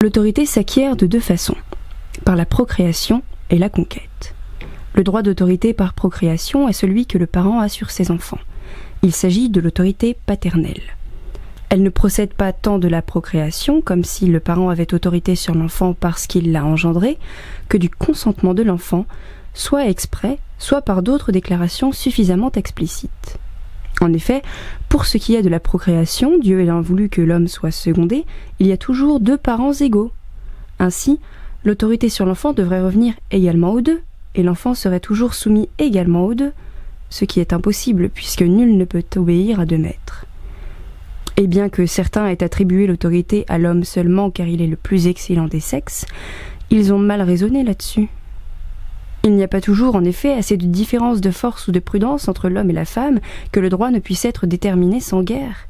L'autorité s'acquiert de deux façons, par la procréation et la conquête. Le droit d'autorité par procréation est celui que le parent a sur ses enfants. Il s'agit de l'autorité paternelle. Elle ne procède pas tant de la procréation, comme si le parent avait autorité sur l'enfant parce qu'il l'a engendré, que du consentement de l'enfant, soit exprès, soit par d'autres déclarations suffisamment explicites. En effet, pour ce qui est de la procréation, Dieu ayant voulu que l'homme soit secondé, il y a toujours deux parents égaux. Ainsi, l'autorité sur l'enfant devrait revenir également aux deux, et l'enfant serait toujours soumis également aux deux, ce qui est impossible puisque nul ne peut obéir à deux maîtres. Et bien que certains aient attribué l'autorité à l'homme seulement car il est le plus excellent des sexes, ils ont mal raisonné là-dessus. Il n'y a pas toujours, en effet, assez de différence de force ou de prudence entre l'homme et la femme que le droit ne puisse être déterminé sans guerre.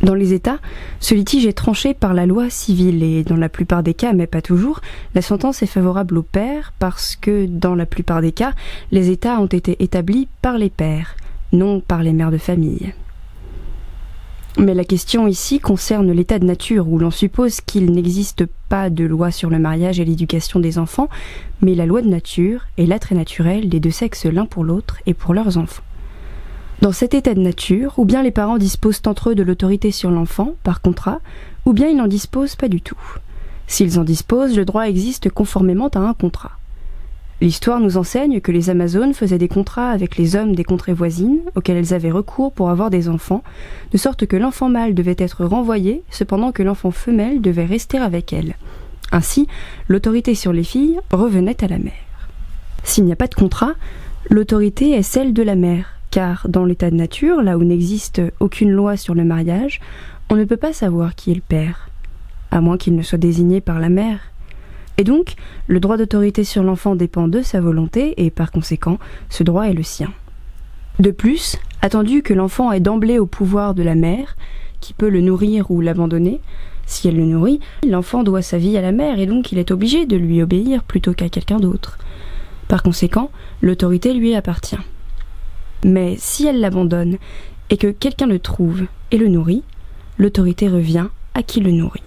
Dans les États, ce litige est tranché par la loi civile et, dans la plupart des cas, mais pas toujours, la sentence est favorable au père parce que, dans la plupart des cas, les États ont été établis par les pères, non par les mères de famille. Mais la question ici concerne l'état de nature où l'on suppose qu'il n'existe pas de loi sur le mariage et l'éducation des enfants, mais la loi de nature est l'attrait naturel des deux sexes l'un pour l'autre et pour leurs enfants. Dans cet état de nature, ou bien les parents disposent entre eux de l'autorité sur l'enfant, par contrat, ou bien ils n'en disposent pas du tout. S'ils en disposent, le droit existe conformément à un contrat. L'histoire nous enseigne que les Amazones faisaient des contrats avec les hommes des contrées voisines, auxquels elles avaient recours pour avoir des enfants, de sorte que l'enfant mâle devait être renvoyé, cependant que l'enfant femelle devait rester avec elle. Ainsi, l'autorité sur les filles revenait à la mère. S'il n'y a pas de contrat, l'autorité est celle de la mère, car dans l'état de nature, là où n'existe aucune loi sur le mariage, on ne peut pas savoir qui est le père, à moins qu'il ne soit désigné par la mère. Et donc, le droit d'autorité sur l'enfant dépend de sa volonté et par conséquent, ce droit est le sien. De plus, attendu que l'enfant est d'emblée au pouvoir de la mère, qui peut le nourrir ou l'abandonner, si elle le nourrit, l'enfant doit sa vie à la mère et donc il est obligé de lui obéir plutôt qu'à quelqu'un d'autre. Par conséquent, l'autorité lui appartient. Mais si elle l'abandonne et que quelqu'un le trouve et le nourrit, l'autorité revient à qui le nourrit.